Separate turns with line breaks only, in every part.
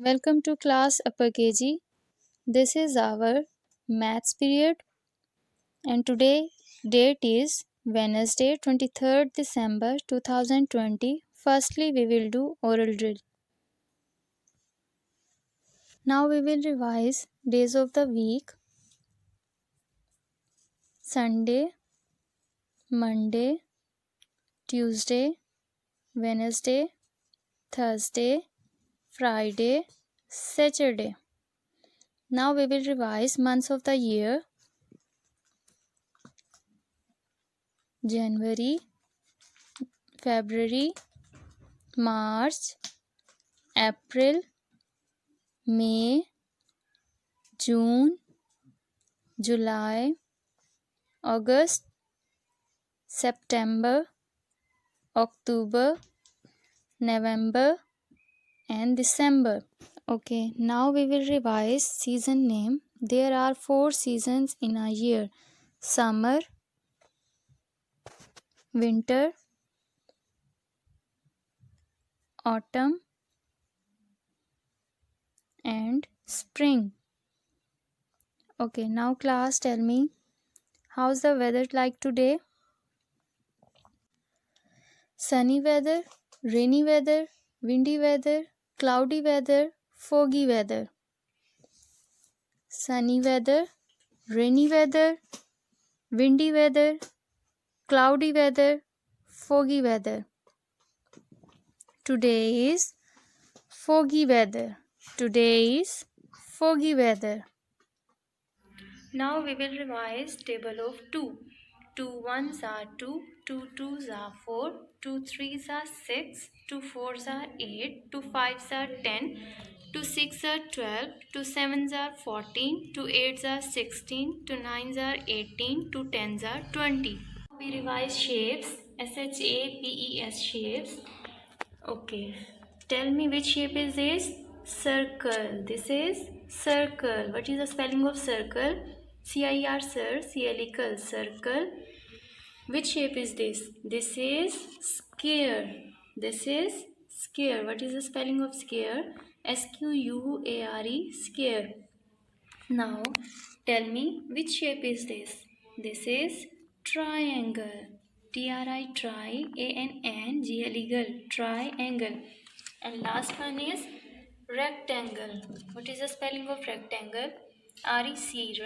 Welcome to class Upper KG. This is our maths period and today date is Wednesday 23rd December 2020. Firstly we will do oral drill. Now we will revise days of the week. Sunday, Monday, Tuesday, Wednesday, Thursday, Friday, Saturday. Now we will revise months of the year. January, February, March, April, May, June, July, August, September, October, November and December. Okay, now we will revise season name. There are 4 seasons in a year: summer, winter, autumn and spring. Okay, now class, tell me, how's the weather like today? Sunny weather, rainy weather, windy weather, cloudy weather, foggy weather. Sunny weather, rainy weather, windy weather, cloudy weather, foggy weather. Today is foggy weather. Today is foggy weather. Now we will revise table of 2. 2 ones are 2, 2 twos are 4, 2 threes are 6, 2 fours are 8, 2 fives are 10, 2 6 are 12, 2 sevens are 14, 2 eights are 16, 2 nines are 18, 2 tens are 20. We revise shapes, SHAPES shapes. Okay, tell me which shape is this? Circle. This is circle. What is the spelling of circle? CIR, sir, CLE, circle. Which shape is this? This is square. This is square. What is the spelling of square? SQUARE, square. Now tell me which shape is this? This is triangle. TRI, try, ANNGLE, triangle. And last one is rectangle. What is the spelling of rectangle? RECT,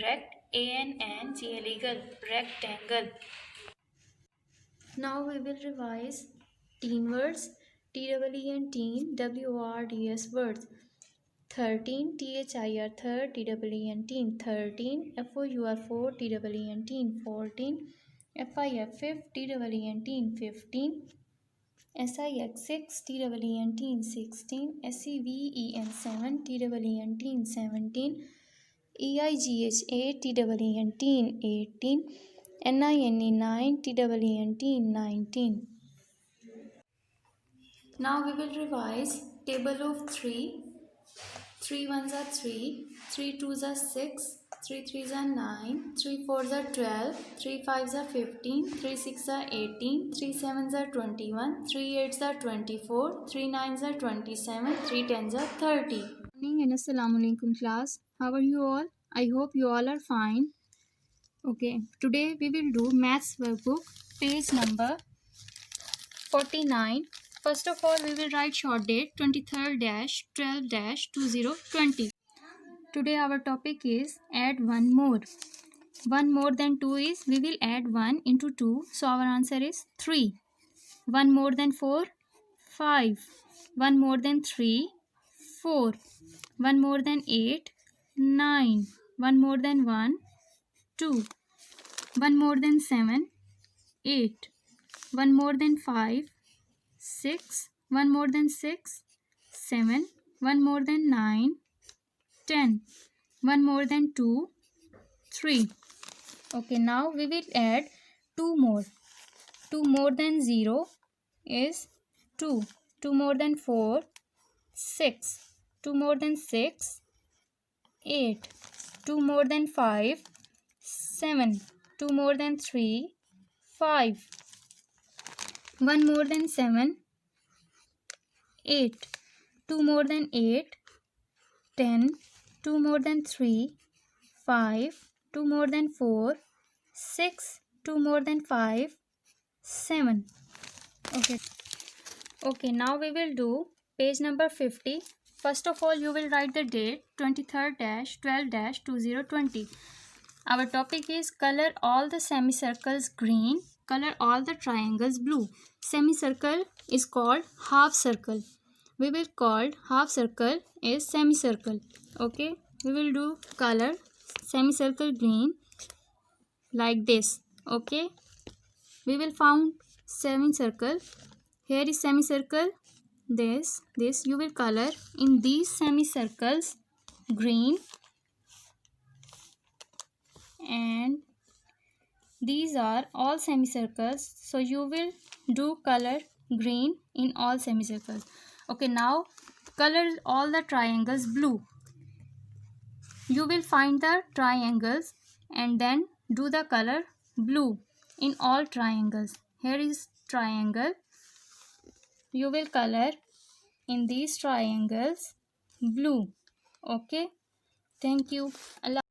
rect, ANNGLE, rectangle. Now we will revise teen words, TEE and teen, WORDS words. 13, THIR, third, TEE and teen. 13, FOUR, 4, TEE and teen. 14, FIF, fifth, TEE and teen. 15, SIX, 6, TEE and teen. 16, SEVEN, 7, TEE and teen. 17, EIGH, 8, TEE and teen. 18, NINE, 9, TEE and teen. 19. Now we will revise table of 3. 3 ones are 3, 3 twos are 6, 3 threes are 9, 3 fours are 12, 3 fives are 15, 3 six are 18, 3 sevens are 21, 3 eights are 24, 3 nines are 27, 3 tens are 30. Good morning and Assalamu alaikum class. How are you all? I hope you all are fine. Okay, today we will do maths workbook page number 49. First of all, we will write short date 23rd-12-2020. Today our topic is add one more. 1 more than 2 is, we will add 1 into 2. So our answer is 3. 1 more than 4, 5. 1 more than 3, 4. 1 more than 8, 9. 1 more than 1, 2. 1 more than 7, 8. 1 more than 5, 6. 1 more than 6, 7. 1 more than 9, 10. 1 more than 2, 3. Okay, now we will add 2 more. 2 more than 0 is 2. 2 more than 4, 6. 2 more than 6, 8. 2 more than 5, 7. 2 more than 3, 5. 1 more than 7, 8. 2 more than 8, 10, 2 more than 3, 5, 2 more than 4, 6, 2 more than 5, 7. Okay, now we will do page number 50. First of all, you will write the date 23rd-12-2020. Our topic is color all the semicircles green, color all the triangles blue. Semicircle is called half circle. We will call half circle is semicircle. Okay, we will do color semicircle green like this. Okay, we will found semicircle. Here is semicircle. This you will color in these semicircles green, and these are all semicircles, so you will do color green in all semicircles. Okay, now color all the triangles blue. You will find the triangles and then do the color blue in all triangles. Here is triangle. You will color in these triangles blue. Okay, thank you. Allah